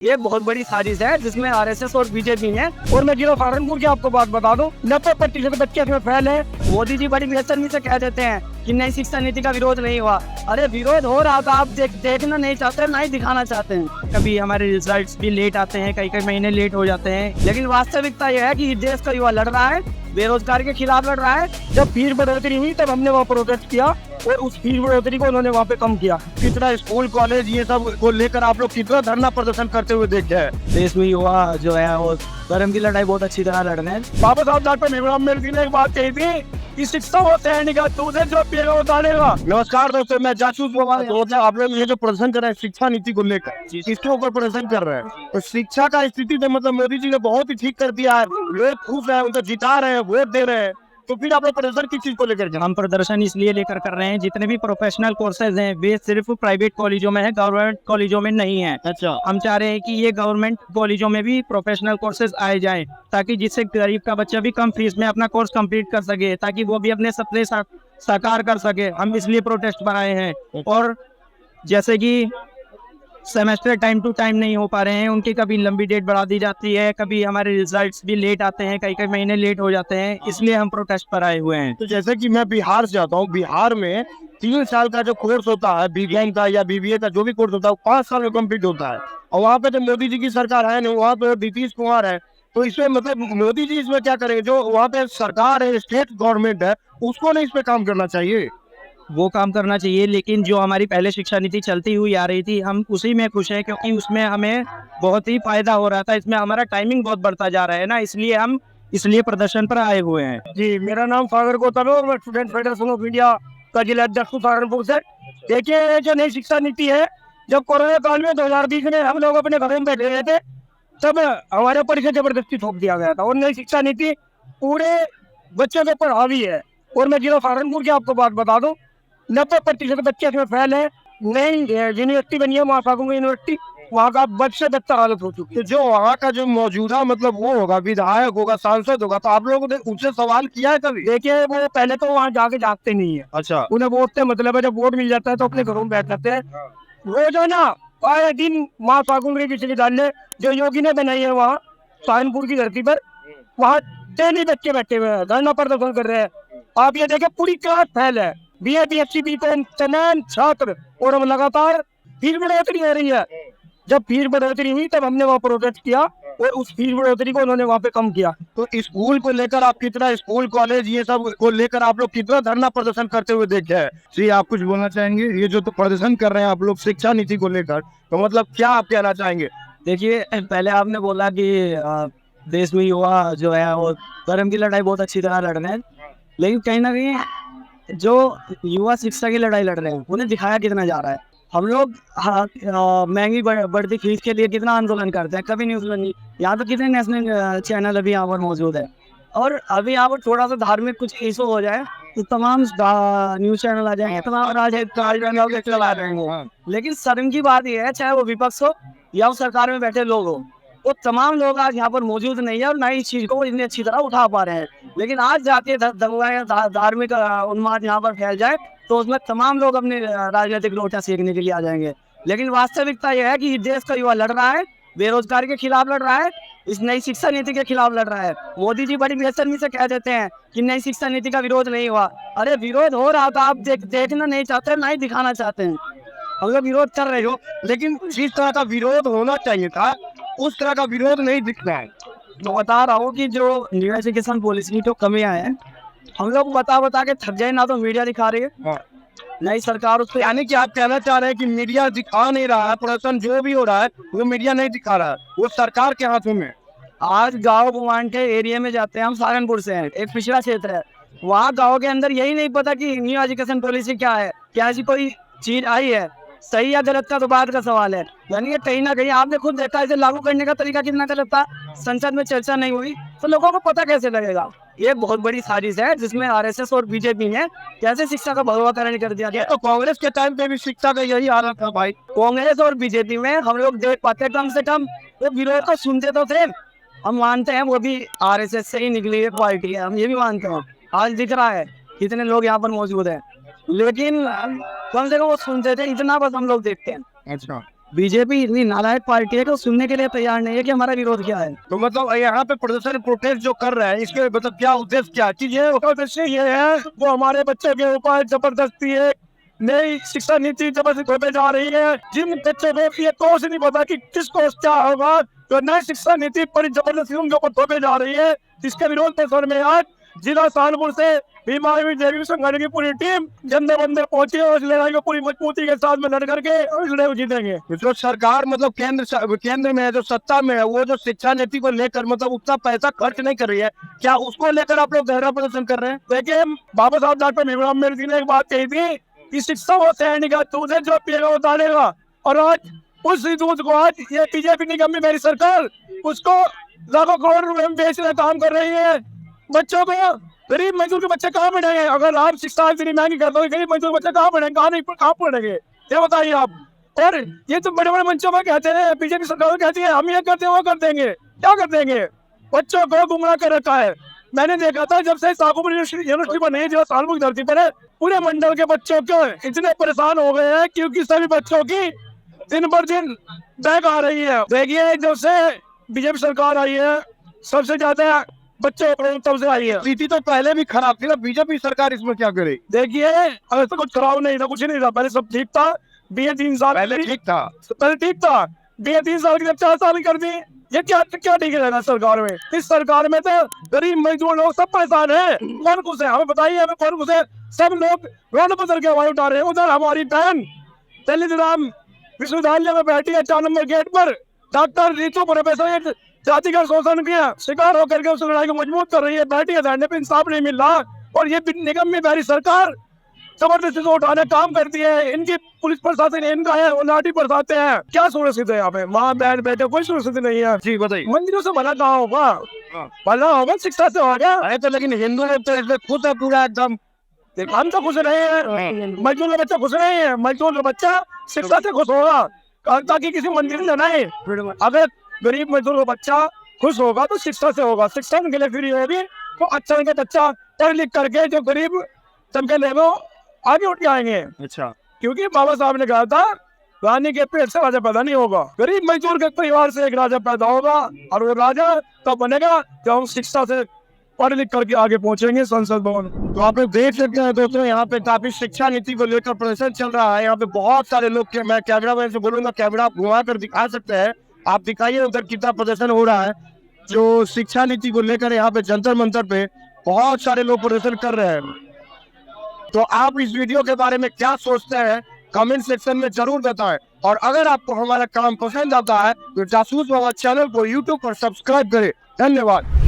ये बहुत बड़ी साजिश है जिसमें आरएसएस और बीजेपी है। और मैं जिला सहारनपुर की आपको बात बता दूं, 90% बच्चे इसमें फेल है। मोदी जी बड़ी बेहतरमी से कह देते हैं कि नई शिक्षा नीति का विरोध नहीं हुआ। अरे विरोध हो रहा था, आप देखना नहीं चाहते, ना ही दिखाना चाहते हैं। कभी हमारे रिजल्ट्स भी लेट आते हैं, कई कई महीने लेट हो जाते हैं, लेकिन वास्तविकता यह है कि देश का युवा लड़ रहा है, बेरोजगारी के खिलाफ लड़ रहा है। जब फीस बढ़ोतरी हुई तब हमने वहाँ प्रोटेस्ट किया और उस फीस बढ़ोतरी को उन्होंने वहाँ पे कम किया। कितना स्कूल कॉलेज ये सब को लेकर आप लोग कितना धरना प्रदर्शन करते हुए देखे हैं। देश में युवा जो है वो धर्म की लड़ाई बहुत अच्छी तरह लड़ रहे हैं। बाबा साहब डॉक्टर भीमराव अम्बेडकर ने एक बात कही थी कि शिक्षा होता है निकाल तुझे जो पेगा उतारेगा। नमस्कार दोस्तों, मैं जासूस मोहम्मद। आप लोग ये जो प्रदर्शन कर रहे हैं शिक्षा नीति को लेकर, इसके ऊपर प्रदर्शन कर रहे हैं, तो शिक्षा का स्थिति तो मतलब मोदी जी ने बहुत ही ठीक कर दिया है। लोग खुश है, उनको जिता रहे हैं, वोट दे रहे हैं, तो फिर आप लोग प्रदर्शन किस चीज को लेकर? हम प्रदर्शन इसलिए लेकर कर रहे हैं, जितने भी प्रोफेशनल कोर्सेज हैं वे सिर्फ प्राइवेट कॉलेजों में है, गवर्नमेंट कॉलेजों में नहीं है। अच्छा, हम चाह रहे हैं कि ये गवर्नमेंट कॉलेजों में भी प्रोफेशनल कोर्सेज आए जाएं, ताकि जिससे गरीब का बच्चा भी कम फीस में अपना कोर्स कंप्लीट कर सके, ताकि वो भी अपने सपने साकार कर सके। हम इसलिए प्रोटेस्ट बनाए हैं। और जैसे कि सेमेस्टर टाइम टू टाइम नहीं हो पा रहे हैं, उनकी कभी लंबी डेट बढ़ा दी जाती है, कभी हमारे रिजल्ट्स भी लेट आते हैं, कई कई महीने लेट हो जाते हैं, इसलिए हम प्रोटेस्ट पर आए हुए हैं। तो जैसे कि मैं बिहार से आता हूँ, बिहार में 3 साल का जो कोर्स होता है, बीबीए का या बीबीए का जो भी कोर्स होता है, 5 साल में कम्प्लीट होता है। और वहाँ पे तो मोदी जी की सरकार है नहीं, वहाँ पे नीतीश कुमार है। तो इसमें मतलब मोदी जी इसमें क्या करेंगे? जो वहाँ पे सरकार है, स्टेट गवर्नमेंट है, उसको नहीं इस पे काम करना चाहिए? वो काम करना चाहिए, लेकिन जो हमारी पहले शिक्षा नीति चलती हुई आ रही थी, हम उसी में खुश हैं, क्योंकि उसमें हमें बहुत ही फायदा हो रहा था। इसमें हमारा टाइमिंग बहुत बढ़ता जा रहा है ना, इसलिए प्रदर्शन पर आए हुए हैं। जी, मेरा नाम सागर गौतम है और मैं स्टूडेंट फेडरेशन ऑफ इंडिया का जिला अध्यक्ष हूँ सहारनपुर से। देखिए, जो नई शिक्षा नीति है, जब कोरोना काल में 2020 में हम लोग अपने घरों में बैठे रहे थे, तब हमारे ऊपर इसे जबरदस्ती थोप दिया गया था। और नई शिक्षा नीति पूरे बच्चों के ऊपर हावी है। और मैं जिला सहारनपुर की आपको बात बता दूं, 90% बच्चे इसमें फेल है। नई यूनिवर्सिटी बनी है महासागुंगा यूनिवर्सिटी, वहाँ का बद से बदतर हालत हो चुकी है। जो वहाँ का जो मौजूदा मतलब वो होगा, विधायक होगा, सांसद होगा, तो आप लोगों ने उनसे सवाल किया है कभी? देखिए, वो पहले तो वहाँ जाके जागते नहीं है। अच्छा, उन्हें वोट से मतलब है, जब वोट मिल जाता है तो अपने घरों में बैठ जाते हैं। वो जो ना आए दिन महासागुंगा विश्वविद्यालय जो योगी ने बनाई है वहाँ सहारनपुर की धरती पर, वहाँ डेली बच्चे बैठे हुए हैं, धरना प्रदर्शन कर रहे हैं। आप ये देखें, पूरी क्लास फेल है, बीए बीएससी बीकॉम तमाम छात्र। और हम लगातार फीस बढ़ोतरी हो रही है। जब फीस बढ़ोतरी हुई तब हमने वहाँ प्रोटेस्ट किया और उस फीस बढ़ोतरी को उन्होंने वहाँ पे कम किया। तो स्कूल को लेकर आप कितना, स्कूल कॉलेज ये सब को लेकर आप लोग कितना धरना प्रदर्शन करते हुए देखे हैं? जी, आप कुछ बोलना चाहेंगे? ये जो तो प्रदर्शन कर रहे हैं आप लोग शिक्षा नीति को लेकर, तो मतलब क्या आप कहना चाहेंगे? देखिए, पहले आपने बोला कि देश में युवा जो है वो धर्म की लड़ाई बहुत अच्छी तरह लड़ रहे हैं, लेकिन कहीं ना कहीं जो युवा शिक्षा की लड़ाई लड़ रहे हैं उन्हें दिखाया कितना जा रहा है। हम लोग महंगी बढ़ती फीस के लिए कितना आंदोलन करते हैं, कभी न्यूज़ नहीं। यहाँ तो कितने नेशनल चैनल अभी यहाँ पर मौजूद है, और अभी यहाँ पर थोड़ा सा धार्मिक कुछ इशू हो जाए तो तमाम न्यूज़ चैनल आ जाएंगे, तमाम राजनीतिक चला देंगे। लेकिन शर्म की बात यह है, चाहे वो विपक्ष हो या वो सरकार में बैठे लोग हो, वो तमाम लोग आज यहाँ पर मौजूद नहीं है और ना इस चीज को इतनी अच्छी तरह उठा पा रहे हैं। लेकिन आज जाके धार्मिक उन्माद यहाँ पर फैल जाए तो उसमें तमाम लोग अपने राजनीतिक लोटा सेकने के लिए आ जाएंगे। लेकिन वास्तविकता यह है कि देश का युवा लड़ रहा है, बेरोजगारी के खिलाफ लड़ रहा है, इस नई शिक्षा नीति के खिलाफ लड़ रहा है। मोदी जी बड़ी बेशर्मी से कह देते हैं कि नई शिक्षा नीति का विरोध नहीं हुआ। अरे विरोध हो रहा था, आप देखना नहीं चाहते, ना ही दिखाना चाहते हैं। हम लोग विरोध कर रहे हो, लेकिन जिस तरह का विरोध होना चाहिए था उस तरह का विरोध नहीं दिखता है। तो बता रहा हूँ कि जो न्यू एजुकेशन पॉलिसी की जो कमियां हैं, हम लोग बता के थक जाए, ना तो मीडिया दिखा रही है, नई सरकार उस पर। यानी कि आप कहना चाह रहे हैं कि मीडिया दिखा नहीं रहा है, प्रदर्शन जो भी हो रहा है वो मीडिया नहीं दिखा रहा है, वो सरकार के हाथों में। आज गाँव गुमान के एरिया में जाते हैं, हम सहारनपुर से हैं, एक पिछड़ा क्षेत्र है, वहाँ गाँव के अंदर यही नहीं पता कि न्यू एजुकेशन पॉलिसी क्या है, क्या ऐसी कोई चीज आई है। सही या गलत का तो बात का सवाल है। यानी कि कहीं ना कहीं आपने खुद देखा, इसे लागू करने का तरीका कितना गलत था, संसद में चर्चा नहीं हुई, तो लोगों को पता कैसे लगेगा? ये बहुत बड़ी साजिश है जिसमें आरएसएस और बीजेपी ने कैसे शिक्षा का भगवाकरण कर दिया गया। तो कांग्रेस के टाइम पे भी शिक्षा का यही हालत था भाई। कांग्रेस और बीजेपी में हम लोग देख पाते, कम से कम वो विरोध को सुनते तो थे। हम मानते हैं वो भी आरएसएस से ही निकली एक पार्टी है, हम ये भी मानते हैं। आज दिख रहा है कितने लोग यहाँ पर मौजूद है, लेकिन कम से कम वो सुनते थे, इतना बस हम लोग देखते हैं। अच्छा, बीजेपी इतनी नालायक पार्टी है कि वो सुनने के लिए तैयार नहीं है कि हमारा विरोध क्या है। तो मतलब यहाँ पे प्रदर्शन प्रोटेस्ट जो कर रहे हैं इसके मतलब क्या उद्देश्य क्या चीज है? उसका उद्देश्य ये है वो हमारे बच्चे के ऊपर जबरदस्ती है नई शिक्षा नीति जबरदस्ती थोपे जा रही है। जिन बच्चे को ये कोर्स नहीं पता कि किसको क्या होगा, तो नई शिक्षा नीति पर जबरदस्ती उनके ऊपर थोपे जा रही है। जिसके विरोध में आज जिला सहारनपुर से भीमा जैविक संगठन की पूरी टीम जंदे बंदे पहुंची और इस लड़ाई को पूरी मजबूती के साथ में लड़ करके इस लड़ाई को जीतेंगे। जो सरकार मतलब केंद्र में है, जो सत्ता में है, वो जो शिक्षा नीति को लेकर मतलब उतना पैसा खर्च नहीं कर रही है, क्या उसको लेकर आप लोग गहरा प्रदर्शन कर रहे हैं? देखिए बाबा साहब डॉक्टर भीमराव अम्बेडकर ने एक बात कही थी कि शिक्षा वो सैनिक का दूध है जो पिएगा वो डालेगा। और आज उस दूध को आज ये बीजेपी निगम में मेरी सरकार उसको लाखों करोड़ रुपए में बेचने का काम कर रही है। बच्चों को गरीब मजदूर के बच्चे कहाँ पढ़ेंगे? अगर आप शिक्षा इतनी महंगी कर दो गरीब मजदूर बच्चे कहाँ पढ़ेंगे? कहाँ पढ़ेंगे ये बताइए आप। और ये तो बड़े बड़े मंचों में कहते हैं, बीजेपी सरकार कहती है हम ये करते हैं वो कर देंगे, क्या कर देंगे? बच्चों को गुमराह कर रखा है। मैंने देखा था जब से सागुपर यूनिवर्सिटी बनी जो सहारनपुर की धरती पर है, पूरे मंडल के बच्चों को इतने परेशान हो गए हैं क्योंकि सभी बच्चों की दिन पर दिन बैग आ रही है। देखिए जब से बीजेपी सरकार आई है सबसे ज्यादा बच्चे तब से आई है। स्थिति तो पहले भी खराब थी ना, बीजेपी सरकार इसमें क्या करे? देखिए अगर तो कुछ खराब नहीं था, कुछ नहीं था, पहले सब ठीक था। बीए 3 साल पहले ठीक था, पहले ठीक था। बीए 3 साल की जब 4 साल कर दी, ये क्या ठीक है सरकार में? इस सरकार में तो गरीब मजदूर लोग सब परेशान है। कौन खुश है हमें बताइए, हमें कौन खुश है? सब लोग रोड बदल के आवाज उठा रहे हैं। उधर हमारी बहन दलित राम विश्वविद्यालय में बैठी है 4 नंबर गेट पर, डॉक्टर रितु प्रोफेसर जाति का शोषण किया शिकार होकर के उस लड़ाई को मजबूत कर रही है, बैठी है धरने पे, इंसाफ नहीं मिल रहा। और ये निगम में हमारी सरकार जबरदस्ती से उठाने काम करती है। इनकी पुलिस प्रशासन इनका है, वो लाठी बरसाते हैं। क्या सुरक्षित है यहाँ पे? माँ बहन बेटे कोई सुरक्षित नहीं है। जी बताइए। मंदिरों से भला कहाँ होगा? भला होगा शिक्षा से होगा। अरे तो लेकिन हिंदू लोग तो इसमें खुश है पूरा एकदम। हम तो खुश नहीं है, मजदूर का बच्चा खुश नहीं है। मजदूर का बच्चा शिक्षा से खुश होगा ताकि किसी मंदिर में नहीं। अगर गरीब मजदूर का बच्चा खुश होगा तो शिक्षा से होगा, शिक्षा के लिए फ्री होगी तो अच्छा बच्चा पढ़ लिख करके जो गरीब तबके ले वो आगे उठ जाएंगे। अच्छा, क्योंकि बाबा साहब ने कहा था रानी के पेट से राजा पैदा नहीं होगा, गरीब मजदूर के परिवार से एक राजा पैदा होगा। और वो राजा तब बनेगा जब हम शिक्षा से पढ़ लिख करके आगे पहुंचेंगे संसद भवन। तो आप लोग देख सकते हैं दोस्तों यहाँ पे काफी शिक्षा नीति को लेकर प्रदर्शन चल रहा है। यहाँ पे बहुत सारे लोग, मैं कैमरा मैन से बोलूंगा कैमरा आप घुमा कर दिखा सकते हैं, आप दिखाइए उधर कितना प्रदर्शन हो रहा है। जो शिक्षा नीति को लेकर यहाँ पे जंतर मंतर पे बहुत सारे लोग प्रदर्शन कर रहे हैं। तो आप इस वीडियो के बारे में क्या सोचते हैं कमेंट सेक्शन में जरूर बताएं। और अगर आपको हमारा काम पसंद आता है तो जासूस बाबा चैनल को यूट्यूब पर सब्सक्राइब करें। धन्यवाद।